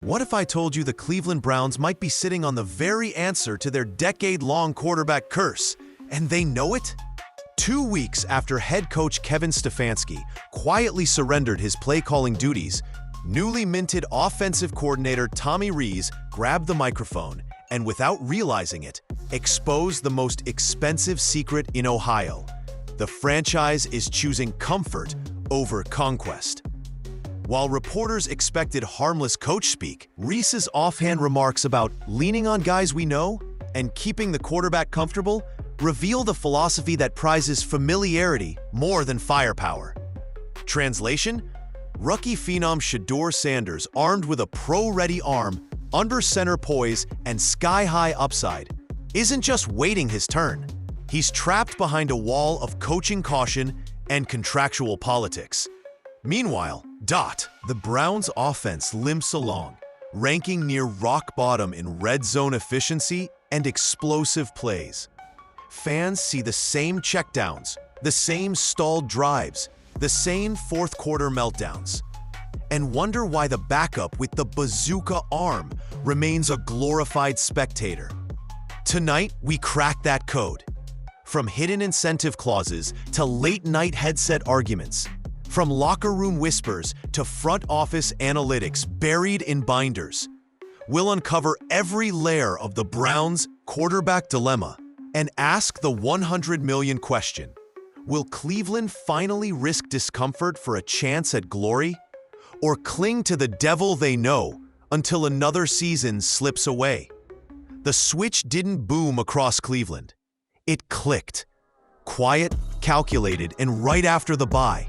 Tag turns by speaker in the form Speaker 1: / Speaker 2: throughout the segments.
Speaker 1: What if I told you the Cleveland Browns might be sitting on the very answer to their decade-long quarterback curse, and they know it? 2 weeks after head coach Kevin Stefanski quietly surrendered his play-calling duties, newly minted offensive coordinator Tommy Rees grabbed the microphone and, without realizing it, exposed the most expensive secret in Ohio. The franchise is choosing comfort over conquest. While reporters expected harmless coach speak, Rees's offhand remarks about leaning on guys we know and keeping the quarterback comfortable reveal the philosophy that prizes familiarity more than firepower. Translation? Rookie phenom Shedeur Sanders, armed with a pro-ready arm, under-center poise, and sky-high upside, isn't just waiting his turn. He's trapped behind a wall of coaching caution and contractual politics. Meanwhile, the Browns' offense limps along, ranking near rock bottom in red zone efficiency and explosive plays. Fans see the same checkdowns, the same stalled drives, the same fourth-quarter meltdowns, and wonder why the backup with the bazooka arm remains a glorified spectator. Tonight, we crack that code. From hidden incentive clauses to late-night headset arguments, from locker room whispers to front office analytics buried in binders, we'll uncover every layer of the Browns' quarterback dilemma and ask the 100 million question. Will Cleveland finally risk discomfort for a chance at glory, or cling to the devil they know until another season slips away? The switch didn't boom across Cleveland. It clicked. Quiet, calculated, and right after the bye,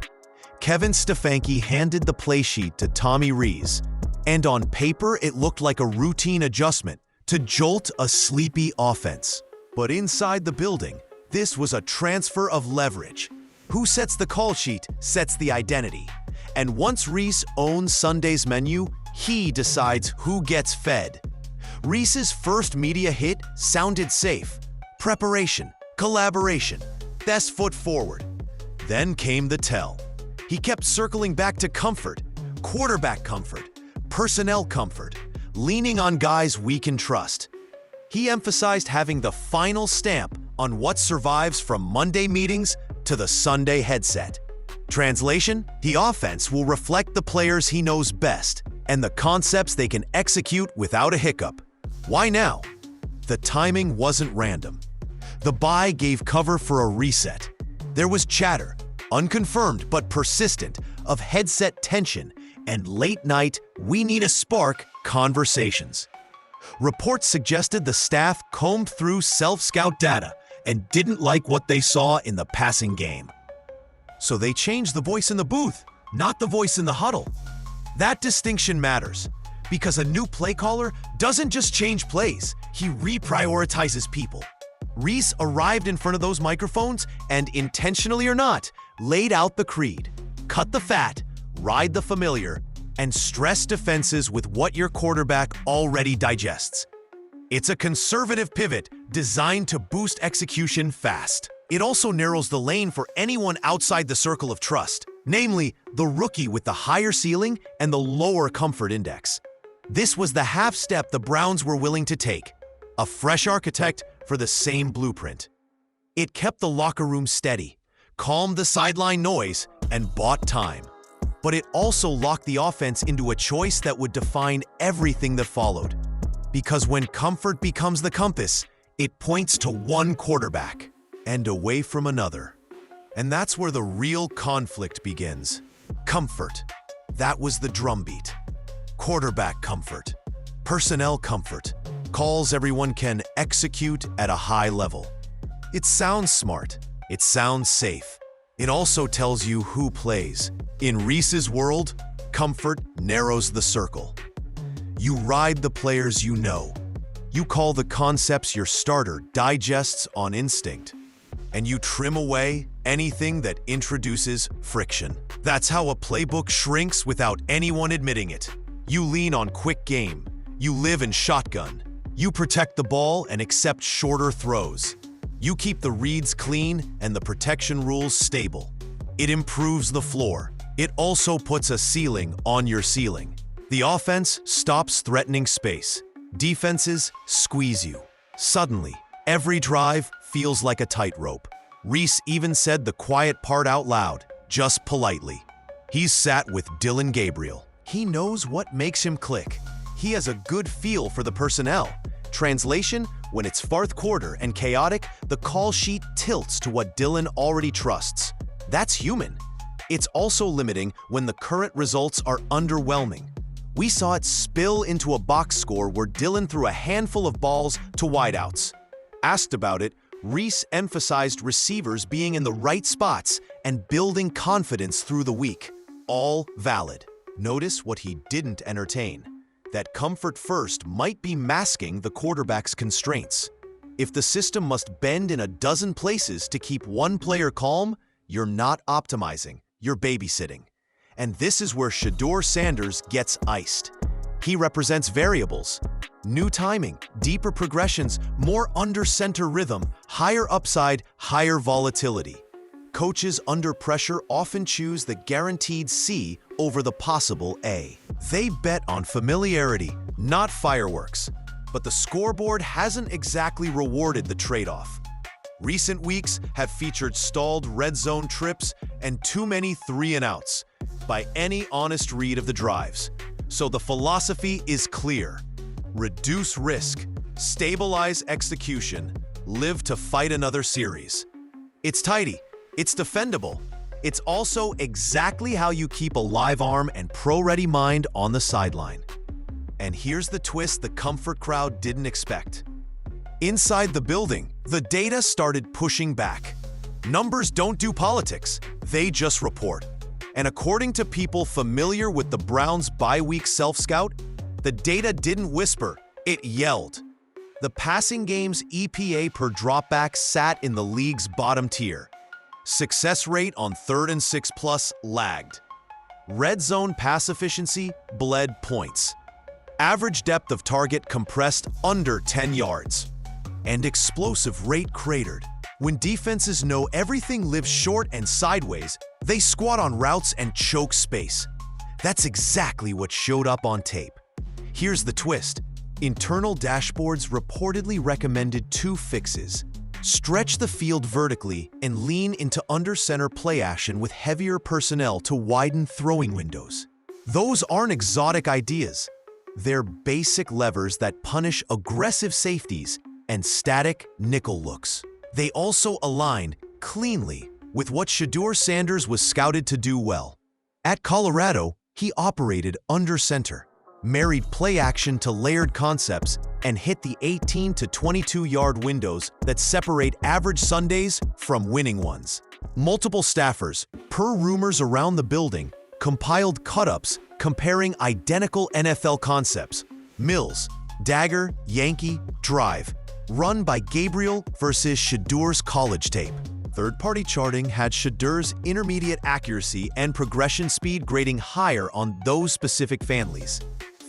Speaker 1: Kevin Stefanski handed the play sheet to Tommy Rees, and on paper it looked like a routine adjustment to jolt a sleepy offense. But inside the building, this was a transfer of leverage. Who sets the call sheet sets the identity. And once Rees owns Sunday's menu, he decides who gets fed. Rees's first media hit sounded safe. Preparation, collaboration, best foot forward. Then came the tell. He kept circling back to comfort, quarterback comfort, personnel comfort, leaning on guys we can trust. He emphasized having the final stamp on what survives from Monday meetings to the Sunday headset. Translation? The offense will reflect the players he knows best and the concepts they can execute without a hiccup. Why now? The timing wasn't random. The bye gave cover for a reset. There was chatter, unconfirmed but persistent, of headset tension and late-night, we need a spark conversations. Reports suggested the staff combed through self-scout data and didn't like what they saw in the passing game. So they changed the voice in the booth, not the voice in the huddle. That distinction matters, because a new play caller doesn't just change plays, he reprioritizes people. Rees arrived in front of those microphones and, intentionally or not, laid out the creed. Cut the fat, ride the familiar, and stress defenses with what your quarterback already digests. It's a conservative pivot designed to boost execution fast. It also narrows the lane for anyone outside the circle of trust, namely the rookie with the higher ceiling and the lower comfort index. This was the half step the Browns were willing to take, a fresh architect for the same blueprint. It kept the locker room steady, calmed the sideline noise, and bought time. But it also locked the offense into a choice that would define everything that followed. Because when comfort becomes the compass, it points to one quarterback and away from another. And that's where the real conflict begins. Comfort. That was the drumbeat. Quarterback comfort. Personnel comfort. Calls everyone can execute at a high level. It sounds smart. It sounds safe. It also tells you who plays. In Rees's world, comfort narrows the circle. You ride the players you know. You call the concepts your starter digests on instinct. And you trim away anything that introduces friction. That's how a playbook shrinks without anyone admitting it. You lean on quick game. You live in shotgun. You protect the ball and accept shorter throws. You keep the reads clean and the protection rules stable. It improves the floor. It also puts a ceiling on your ceiling. The offense stops threatening space. Defenses squeeze you. Suddenly, every drive feels like a tightrope. Rees even said the quiet part out loud, just politely. He's sat with Dillon Gabriel. He knows what makes him click. He has a good feel for the personnel. Translation, when it's fourth quarter and chaotic, the call sheet tilts to what Dillon already trusts. That's human. It's also limiting when the current results are underwhelming. We saw it spill into a box score where Dillon threw a handful of balls to wideouts. Asked about it, Rees emphasized receivers being in the right spots and building confidence through the week. All valid. Notice what he didn't entertain. That comfort first might be masking the quarterback's constraints. If the system must bend in a dozen places to keep one player calm, you're not optimizing, you're babysitting. And this is where Shedeur Sanders gets iced. He represents variables. New timing, deeper progressions, more under-center rhythm, higher upside, higher volatility. Coaches under pressure often choose the guaranteed C over the possible A. They bet on familiarity, not fireworks. But the scoreboard hasn't exactly rewarded the trade-off. Recent weeks have featured stalled red zone trips and too many 3-and-outs, by any honest read of the drives. So the philosophy is clear. Reduce risk, stabilize execution, live to fight another series. It's tidy. It's defendable. It's also exactly how you keep a live arm and pro-ready mind on the sideline. And here's the twist the comfort crowd didn't expect. Inside the building, the data started pushing back. Numbers don't do politics, they just report. And according to people familiar with the Browns' bye-week self-scout, the data didn't whisper, it yelled. The passing game's EPA per dropback sat in the league's bottom tier. Success rate on 3rd and 6+ lagged. Red zone pass efficiency bled points. Average depth of target compressed under 10 yards. And explosive rate cratered. When defenses know everything lives short and sideways, they squat on routes and choke space. That's exactly what showed up on tape. Here's the twist. Internal dashboards reportedly recommended 2 fixes. Stretch the field vertically and lean into under-center play action with heavier personnel to widen throwing windows. Those aren't exotic ideas. They're basic levers that punish aggressive safeties and static nickel looks. They also align cleanly with what Shedeur Sanders was scouted to do well. At Colorado, he operated under center, married play action to layered concepts, and hit the 18 to 22-yard windows that separate average Sundays from winning ones. Multiple staffers, per rumors around the building, compiled cut-ups comparing identical NFL concepts: Mills, dagger, Yankee, drive, run by Gabriel versus Shedeur's college tape. Third-party charting had Shedeur's intermediate accuracy and progression speed grading higher on those specific families.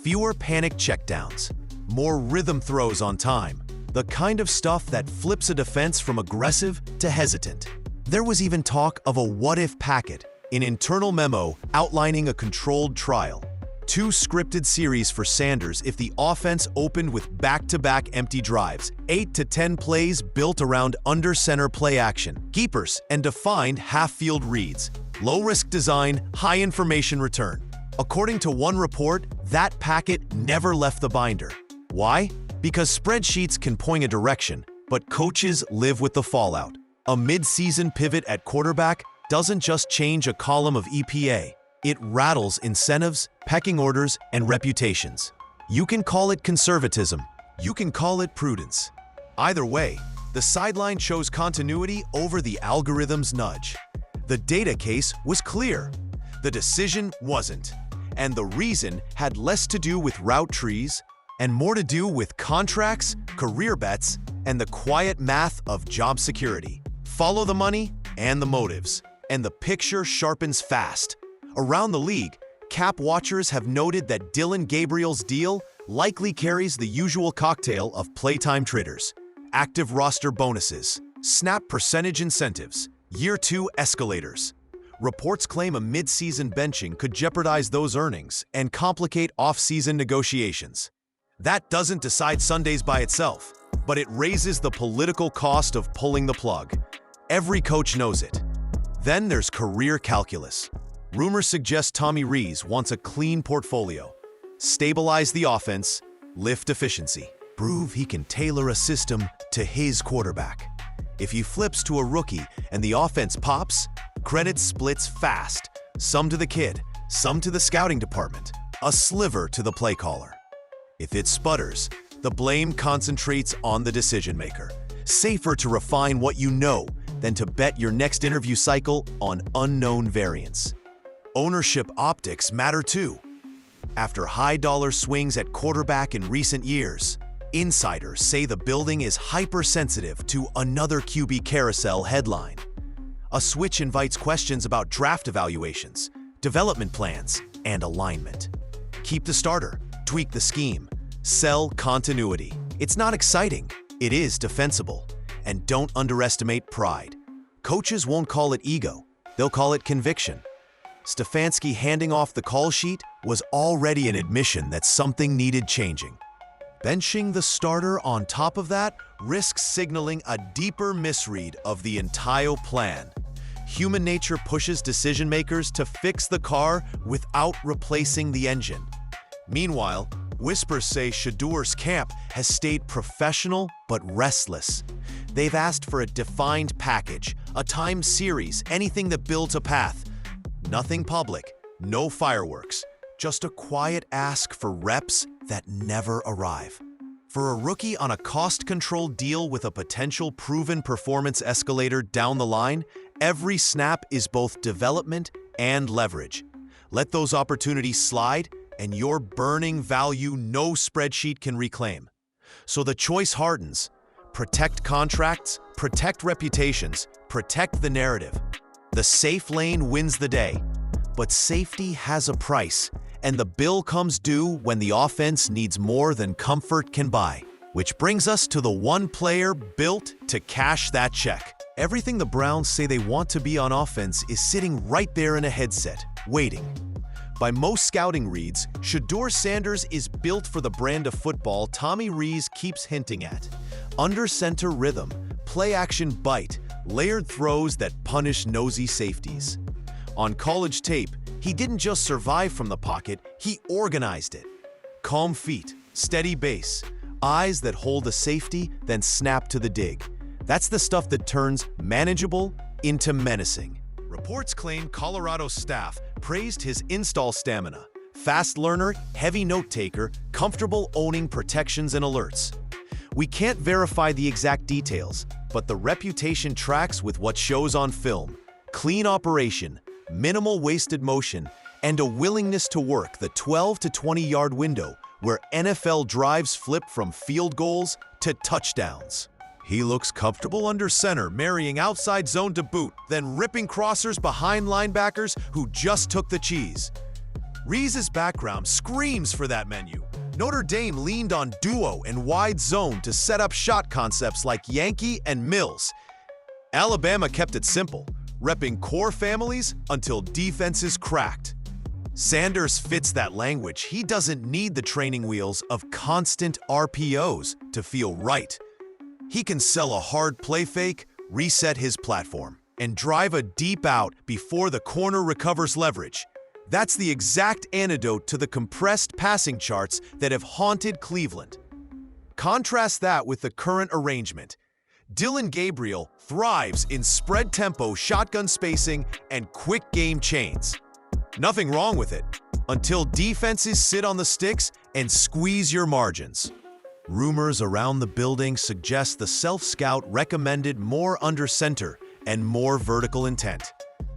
Speaker 1: Fewer panic checkdowns, more rhythm throws on time, the kind of stuff that flips a defense from aggressive to hesitant. There was even talk of a what-if packet, an internal memo outlining a controlled trial. 2 scripted series for Sanders if the offense opened with back-to-back empty drives, 8 to 10 plays built around under-center play action, keepers, and defined half-field reads. Low-risk design, high-information return. According to one report, that packet never left the binder. Why? Because spreadsheets can point a direction, but coaches live with the fallout. A mid-season pivot at quarterback doesn't just change a column of EPA. It rattles incentives, pecking orders, and reputations. You can call it conservatism. You can call it prudence. Either way, the sideline chose continuity over the algorithm's nudge. The data case was clear. The decision wasn't. And the reason had less to do with route trees and more to do with contracts, career bets, and the quiet math of job security. Follow the money and the motives, and the picture sharpens fast. Around the league, cap watchers have noted that Dillon Gabriel's deal likely carries the usual cocktail of playtime triggers, active roster bonuses, snap percentage incentives, year 2 escalators. Reports claim a mid-season benching could jeopardize those earnings and complicate off-season negotiations. That doesn't decide Sundays by itself, but it raises the political cost of pulling the plug. Every coach knows it. Then there's career calculus. Rumors suggest Tommy Rees wants a clean portfolio. Stabilize the offense, lift efficiency. Prove he can tailor a system to his quarterback. If he flips to a rookie and the offense pops, credit splits fast. Some to the kid, some to the scouting department, a sliver to the play caller. If it sputters, the blame concentrates on the decision maker. Safer to refine what you know than to bet your next interview cycle on unknown variants. Ownership optics matter too. After high-dollar swings at quarterback in recent years, insiders say the building is hypersensitive to another QB carousel headline. A switch invites questions about draft evaluations, development plans, and alignment. Keep the starter, tweak the scheme, sell continuity. It's not exciting, it is defensible. And don't underestimate pride. Coaches won't call it ego, they'll call it conviction. Stefanski handing off the call sheet was already an admission that something needed changing. Benching the starter on top of that risks signaling a deeper misread of the entire plan. Human nature pushes decision makers to fix the car without replacing the engine. Meanwhile, whispers say Shedeur's camp has stayed professional but restless. They've asked for a defined package, a timed series, anything that builds a path. Nothing public, no fireworks, just a quiet ask for reps that never arrive. For a rookie on a cost-controlled deal with a potential proven performance escalator down the line, every snap is both development and leverage. Let those opportunities slide, and you're burning value no spreadsheet can reclaim. So the choice hardens. Protect contracts, protect reputations, protect the narrative. The safe lane wins the day. But safety has a price, and the bill comes due when the offense needs more than comfort can buy. Which brings us to the one player built to cash that check. Everything the Browns say they want to be on offense is sitting right there in a headset, waiting. By most scouting reads, Shedeur Sanders is built for the brand of football Tommy Rees keeps hinting at. Under-center rhythm, play-action bite, layered throws that punish nosy safeties. On college tape, he didn't just survive from the pocket, he organized it. Calm feet, steady base, eyes that hold a safety, then snap to the dig. That's the stuff that turns manageable into menacing. Reports claim Colorado staff praised his install stamina. Fast learner, heavy note-taker, comfortable owning protections and alerts. We can't verify the exact details, but the reputation tracks with what shows on film. Clean operation, minimal wasted motion, and a willingness to work the 12 to 20-yard window where NFL drives flip from field goals to touchdowns. He looks comfortable under center, marrying outside zone to boot, then ripping crossers behind linebackers who just took the cheese. Rees' background screams for that menu. Notre Dame leaned on duo and wide zone to set up shot concepts like Yankee and Mills. Alabama kept it simple, repping core families until defenses cracked. Sanders fits that language. He doesn't need the training wheels of constant RPOs to feel right. He can sell a hard play fake, reset his platform, and drive a deep out before the corner recovers leverage. That's the exact antidote to the compressed passing charts that have haunted Cleveland. Contrast that with the current arrangement. Dillon Gabriel thrives in spread tempo, shotgun spacing, and quick game chains. Nothing wrong with it, until defenses sit on the sticks and squeeze your margins. Rumors around the building suggest the self-scout recommended more under center and more vertical intent.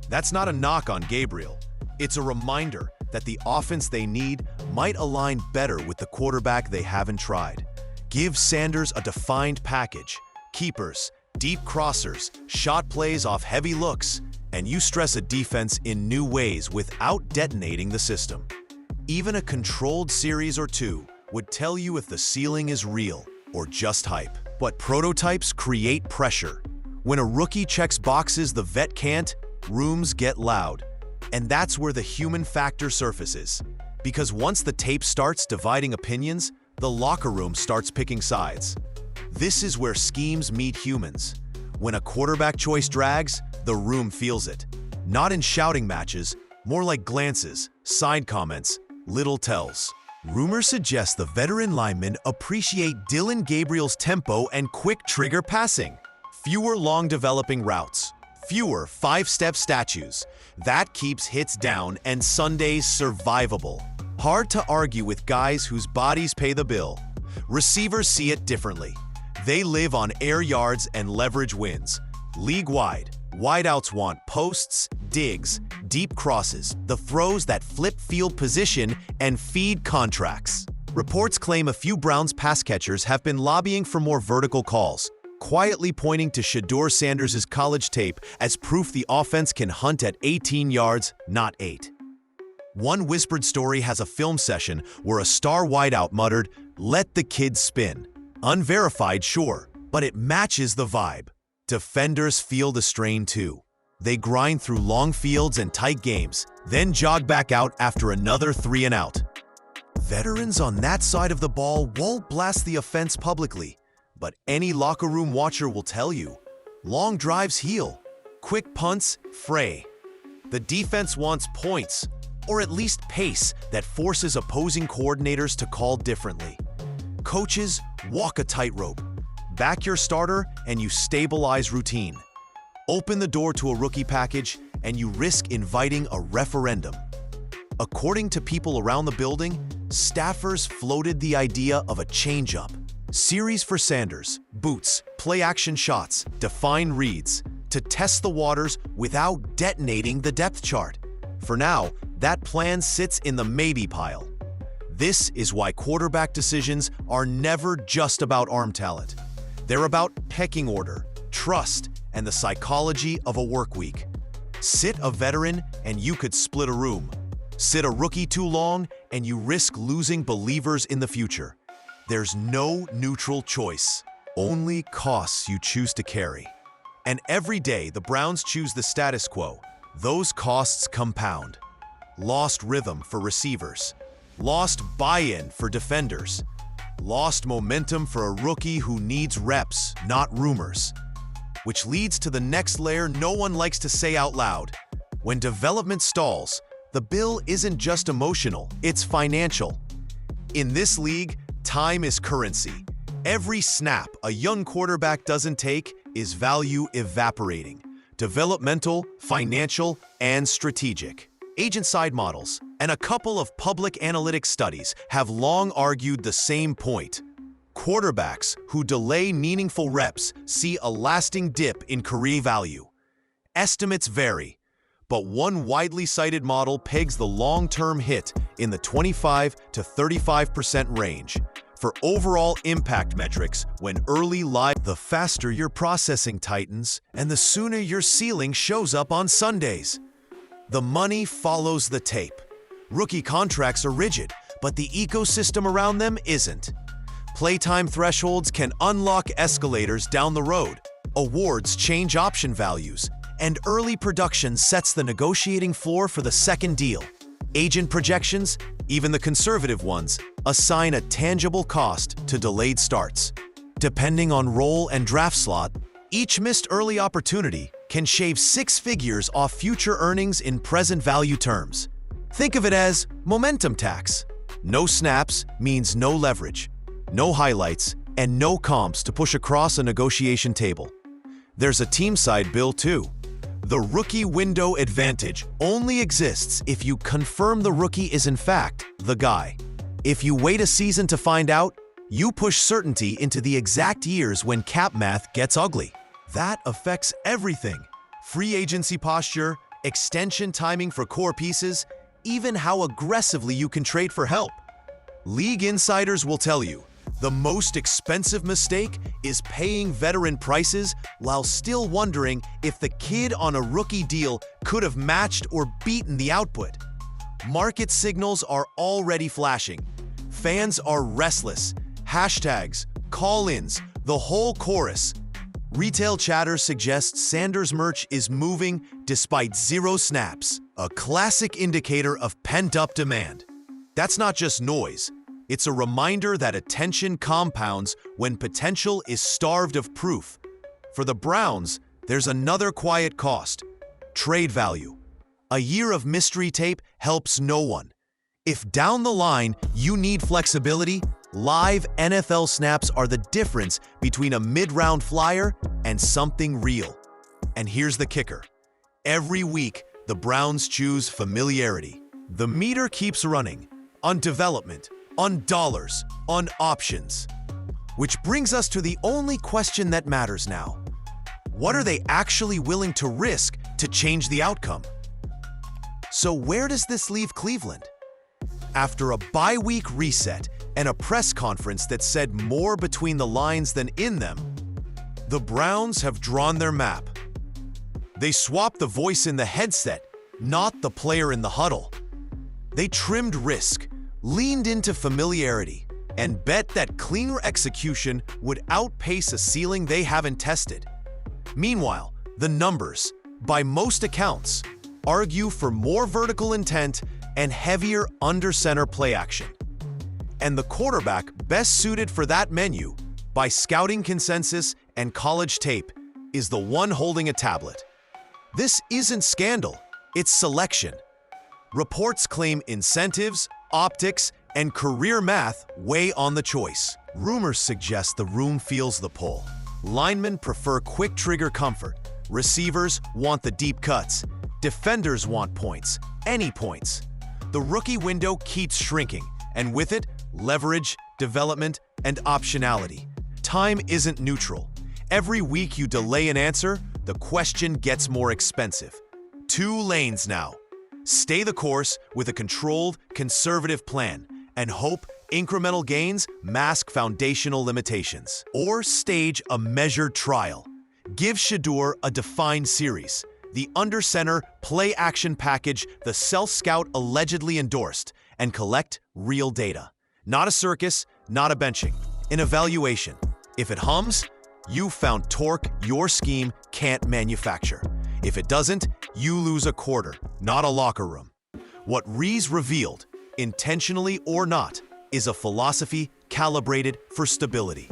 Speaker 1: That's not a knock on Gabriel. It's a reminder that the offense they need might align better with the quarterback they haven't tried. Give Sanders a defined package, keepers, deep crossers, shot plays off heavy looks, and you stress a defense in new ways without detonating the system. Even a controlled series or two would tell you if the ceiling is real or just hype. But prototypes create pressure. When a rookie checks boxes the vet can't, rooms get loud. And that's where the human factor surfaces. Because once the tape starts dividing opinions, the locker room starts picking sides. This is where schemes meet humans. When a quarterback choice drags, the room feels it. Not in shouting matches, more like glances, side comments, little tells. Rumors suggest the veteran linemen appreciate Dylan Gabriel's tempo and quick trigger passing. Fewer long developing routes, fewer five-step statues. That keeps hits down and Sundays survivable. Hard to argue with guys whose bodies pay the bill. Receivers see it differently. They live on air yards and leverage wins. League-wide, wideouts want posts, digs, deep crosses, the throws that flip field position and feed contracts. Reports claim a few Browns pass catchers have been lobbying for more vertical calls, quietly pointing to Shedeur Sanders' college tape as proof the offense can hunt at 18 yards, not 8. One whispered story has a film session where a star wideout muttered, "Let the kids spin." Unverified, sure, but it matches the vibe. Defenders feel the strain too. They grind through long fields and tight games, then jog back out after another 3 and out. Veterans on that side of the ball won't blast the offense publicly, but any locker room watcher will tell you, long drives heal, quick punts fray. The defense wants points, or at least pace that forces opposing coordinators to call differently. Coaches walk a tightrope. Back your starter and you stabilize routine. Open the door to a rookie package and you risk inviting a referendum. According to people around the building, staffers floated the idea of a change-up. Series for Sanders, boots, play-action shots, defined reads, to test the waters without detonating the depth chart. For now, that plan sits in the maybe pile. This is why quarterback decisions are never just about arm talent. They're about pecking order, trust, and the psychology of a work week. Sit a veteran and you could split a room. Sit a rookie too long and you risk losing believers in the future. There's no neutral choice, only costs you choose to carry. And every day the Browns choose the status quo. Those costs compound. Lost rhythm for receivers. Lost buy-in for defenders. Lost momentum for a rookie who needs reps, not rumors. Which leads to the next layer no one likes to say out loud. When development stalls, the bill isn't just emotional, it's financial. In this league, time is currency. Every snap a young quarterback doesn't take is value evaporating. Developmental, financial, and strategic. Agent-side models and a couple of public analytics studies have long argued the same point. Quarterbacks who delay meaningful reps see a lasting dip in career value. Estimates vary, but one widely cited model pegs the long-term hit in the 25 to 35% range. For overall impact metrics, when early live, the faster your processing tightens and the sooner your ceiling shows up on Sundays. The money follows the tape. Rookie contracts are rigid, but the ecosystem around them isn't. Playtime thresholds can unlock escalators down the road. Awards change option values, and early production sets the negotiating floor for the second deal. Agent projections, even the conservative ones, assign a tangible cost to delayed starts. Depending on role and draft slot, each missed early opportunity can shave 6 figures off future earnings in present value terms. Think of it as momentum tax. No snaps means no leverage, no highlights, and no comps to push across a negotiation table. There's a team-side bill too. The rookie window advantage only exists if you confirm the rookie is in fact the guy. If you wait a season to find out, you push certainty into the exact years when cap math gets ugly. That affects everything. Free agency posture, extension timing for core pieces, even how aggressively you can trade for help. League insiders will tell you, the most expensive mistake is paying veteran prices while still wondering if the kid on a rookie deal could have matched or beaten the output. Market signals are already flashing. Fans are restless. Hashtags, call-ins, the whole chorus. Retail chatter suggests Sanders merch is moving despite 0 snaps, a classic indicator of pent-up demand. That's not just noise. It's a reminder that attention compounds when potential is starved of proof. For the Browns, there's another quiet cost: trade value. A year of mystery tape helps no one. If down the line you need flexibility, live NFL snaps are the difference between a mid-round flyer and something real. And here's the kicker. Every week, the Browns choose familiarity. The meter keeps running on development, on dollars, on options. Which brings us to the only question that matters now. What are they actually willing to risk to change the outcome? So where does this leave Cleveland? After a bye-week reset and a press conference that said more between the lines than in them, the Browns have drawn their map. They swapped the voice in the headset, not the player in the huddle. They trimmed risk, leaned into familiarity, and bet that cleaner execution would outpace a ceiling they haven't tested. Meanwhile, the numbers, by most accounts, argue for more vertical intent and heavier under-center play action. And the quarterback best suited for that menu, by scouting consensus and college tape, is the one holding a tablet. This isn't scandal, it's selection. Reports claim incentives, optics, and career math weigh on the choice. Rumors suggest the room feels the pull. Linemen prefer quick trigger comfort. Receivers want the deep cuts. Defenders want points, any points. The rookie window keeps shrinking, and with it, leverage, development, and optionality. Time isn't neutral. Every week you delay an answer, the question gets more expensive. 2 lanes now. Stay the course with a controlled, conservative plan and hope incremental gains mask foundational limitations. Or stage a measured trial. Give Shedeur a defined series, the under-center play-action package the Self Scout allegedly endorsed, and collect real data. Not a circus, not a benching. An evaluation. If it hums, you found torque your scheme can't manufacture. If it doesn't, you lose a quarter, not a locker room. What Rees revealed, intentionally or not, is a philosophy calibrated for stability.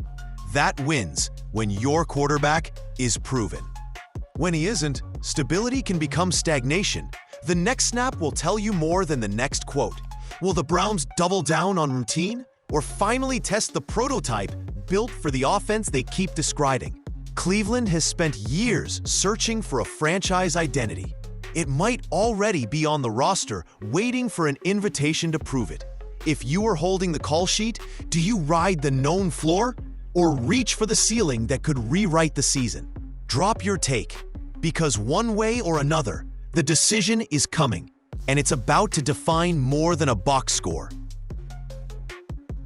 Speaker 1: That wins when your quarterback is proven. When he isn't, stability can become stagnation. The next snap will tell you more than the next quote. Will the Browns double down on routine or finally test the prototype built for the offense they keep describing? Cleveland has spent years searching for a franchise identity. It might already be on the roster, waiting for an invitation to prove it. If you are holding the call sheet, do you ride the known floor or reach for the ceiling that could rewrite the season? Drop your take, because one way or another, the decision is coming, and it's about to define more than a box score.